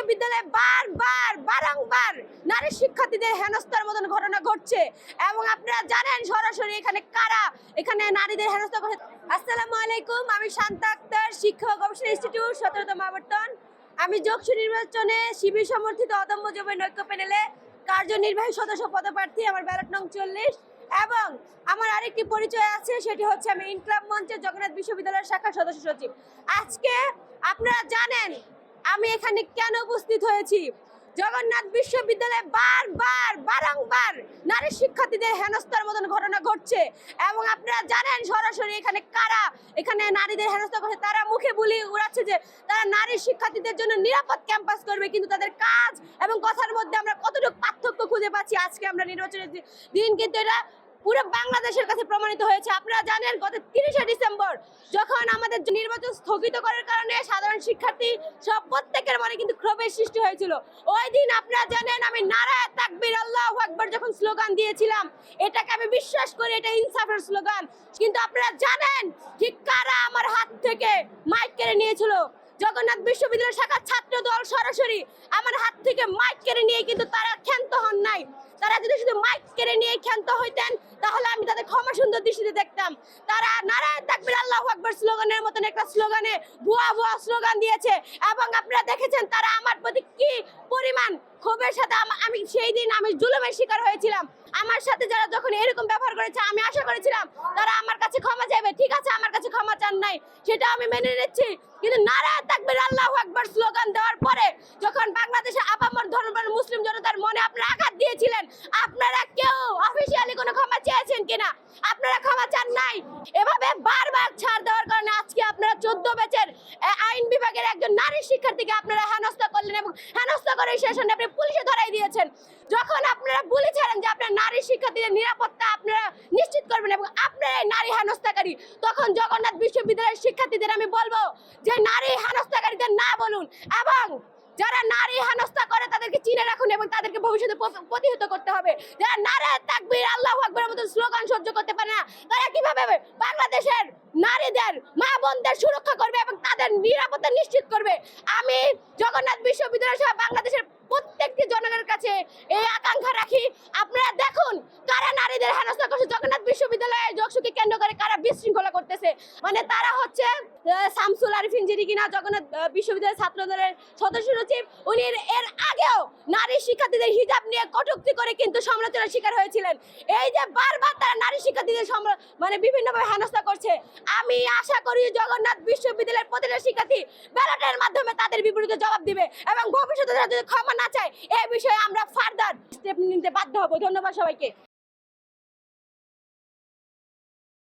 বিশ্ববিদ্যালয়ে বারংবার নারী শিক্ষার্থীদের হেনস্থার মতন ঘটনা ঘটছে এবং আপনারা জানেন সরাসরি এখানে নারীদের হেনস্থা করছে। আসসালামু আলাইকুম, আমি শান্তা আক্তার, শিক্ষা ও গবেষণা ইনস্টিটিউট 17তম আবর্তন। আমি যোগসু নির্বাচনে শিবির সমর্থিত অদম্য যুবক ঐক্য প্যানেলে কার্যনির্বাহী সদস্য পদপ্রার্থী। আমার ব্যালট নং 40 এবং আমার আরেকটি পরিচয় আছে, সেটি হচ্ছে আমি ইনকলাব মঞ্চের জগন্নাথ বিশ্ববিদ্যালয়ের শাখা সদস্য সচিব। আজকে আপনারা জানেন আমি এখানে কেন উপস্থিত হয়েছি। জগন্নাথ বিশ্ববিদ্যালয়ে বারংবার নারী শিক্ষার্থীদের হেনস্থার মতন ঘটনা ঘটছে এবং আপনারা জানেন সরাসরি এখানে নারীদের হেনস্থা করছে। তারা মুখে বুলি উড়াচ্ছে যে তারা নারী শিক্ষার্থীদের জন্য নিরাপদ ক্যাম্পাস করবে, কিন্তু তাদের কাজ এবং কথার মধ্যে আমরা কতটুকু পার্থক্য খুঁজে পাচ্ছি। আজকে আমরা নির্বাচনের দিন কিন্তু এটা পুরো বাংলাদেশের কাছে প্রমাণিত হয়েছে। আপনারা জানেন গত 30শে ডিসেম্বর যখন আমাদের নির্বাচন স্থগিত করার কারণে সাধারণ শিক্ষার্থী সব প্রত্যেকের মনে কিন্তু ক্ষোভের সৃষ্টি হয়েছিল। ওই দিন আপনারা জানেন আমি নারায়ে তাকবীর আল্লাহু আকবার যখন স্লোগান দিয়েছিলাম, এটাকে আমি বিশ্বাস করি এটা ইনসাফের স্লোগান। কিন্তু আপনারা জানেন ঠিক কারা আমার হাত থেকে মাইক কেড়ে নিয়েছিল। জগন্নাথ বিশ্ববিদ্যালয় শাখার ছাত্র দল সরাসরি আমার হাত থেকে মাইক কেড়ে নিয়ে কিন্তু তারা ক্ষান্ত হন নাই। তারা যদি শুধু মাইক কেড়ে নিয়ে ক্ষান্ত হইতেন তাহলে আমি তাদের ক্ষমা সুন্দর দৃষ্টিতে দেখতাম। তারা নারায়ে তাকবীর আল্লাহু আকবার স্লোগানের মতন একটা স্লোগানে ভুয়া স্লোগান দিয়েছে এবং আপনারা দেখেছেন তারা আমার প্রতি কি পরিমাণ ক্ষোভের সাথে আমি সেই দিন আমি জুলুমের শিকার হয়েছিলাম। আমার সাথে যারা যখন এরকম ব্যবহার করেছে আমি আশা করেছিলাম তারা আমার কাছে ক্ষমা চাইবে। ঠিক আছে, আমার কাছে ক্ষমা চান নাই, সেটা আমি মেনে নিচ্ছি। কিন্তু নারায়ে তাকবীর আল্লাহু আকবার স্লোগান দেওয়ার পরে যখন বাংলাদেশে আপামর ধর্মের মুসলিম জনতার মনে আপনারা আঘাত দিয়েছিলেন, আপনারা কেউ অফিসিয়ালি কোনো ক্ষমা চেয়েছেন কিনা? আপনারা ক্ষমা চান নাই। এভাবে বারবার ছাড় দেওয়ার কারণে আজকে আপনারা 14 ব্যাচের আইন বিভাগের একজন নারী শিক্ষার্থীকে আপনারা হেনস্থা করলেন এবং হেনস্থা করে শেষে আপনি পুলিশে ধরাই দিয়েছেন। যখন আপনারা বলেছিলেন যে আপনার নারী শিক্ষার্থীদের নিরাপত্তা আপনারা নিশ্চিত করবেন এবং আপনারা নারী হেনস্থাকারী, তখন জগন্নাথ বিশ্ববিদ্যালয়ের শিক্ষার্থীদের আমি বলবো যে নারী হেনস্থাকারীদের না বলুন এবং যারা নারী হেনস্থা করে তাদেরকে চিনে রাখুন এবং তাদেরকে ভবিষ্যতে প্রতিহত করতে হবে। যারা নারায়ে তাকবীর আল্লাহু আকবারের মতো স্লোগান সহ্য করতে পারে না, তারা কিভাবে বাংলাদেশের নারীদের মা বোনদের সুরক্ষা করবে এবং তাদের নিরাপত্তা নিশ্চিত করবে? আমি জগন্নাথ বিশ্ববিদ্যালয় সহ বাংলাদেশের প্রত্যেকটি জনগণের কাছে এই আকাঙ্ক্ষা রাখি, আপনারা দেখুন কারা নারীদের হেনস্থা করছে। জগন্নাথ বিশ্ববিদ্যালয়ে যোগসুকে কেন্দ্র করে কারা বিশৃঙ্খলা করতেছে। মানে তারা হচ্ছে শামসুল আরিফিন, যিনি কিনা জগন্নাথ বিশ্ববিদ্যালয়ের ছাত্র দলের সদস্য সচিব, উনি এর আগেও নারী শিক্ষার্থীদের হিজাব নিয়ে কটূক্তি করে কিন্তু সমালোচনার শিকার হয়েছিলেন। এই যে বারবার তারা নারী শিক্ষার্থীদের মানে বিভিন্নভাবে হেনস্থা করছে, আমি আশা করি জগন্নাথ বিশ্ববিদ্যালয়ের প্রতিটা শিক্ষার্থী ব্যালটের মাধ্যমে তাদের বিপরীতে জবাব দিবে এবং ভবিষ্যতে যদি ক্ষমা না চায় এই বিষয়ে আমরা ফার্দার স্টেপ নিতে বাধ্য হব। ধন্যবাদ সবাইকে।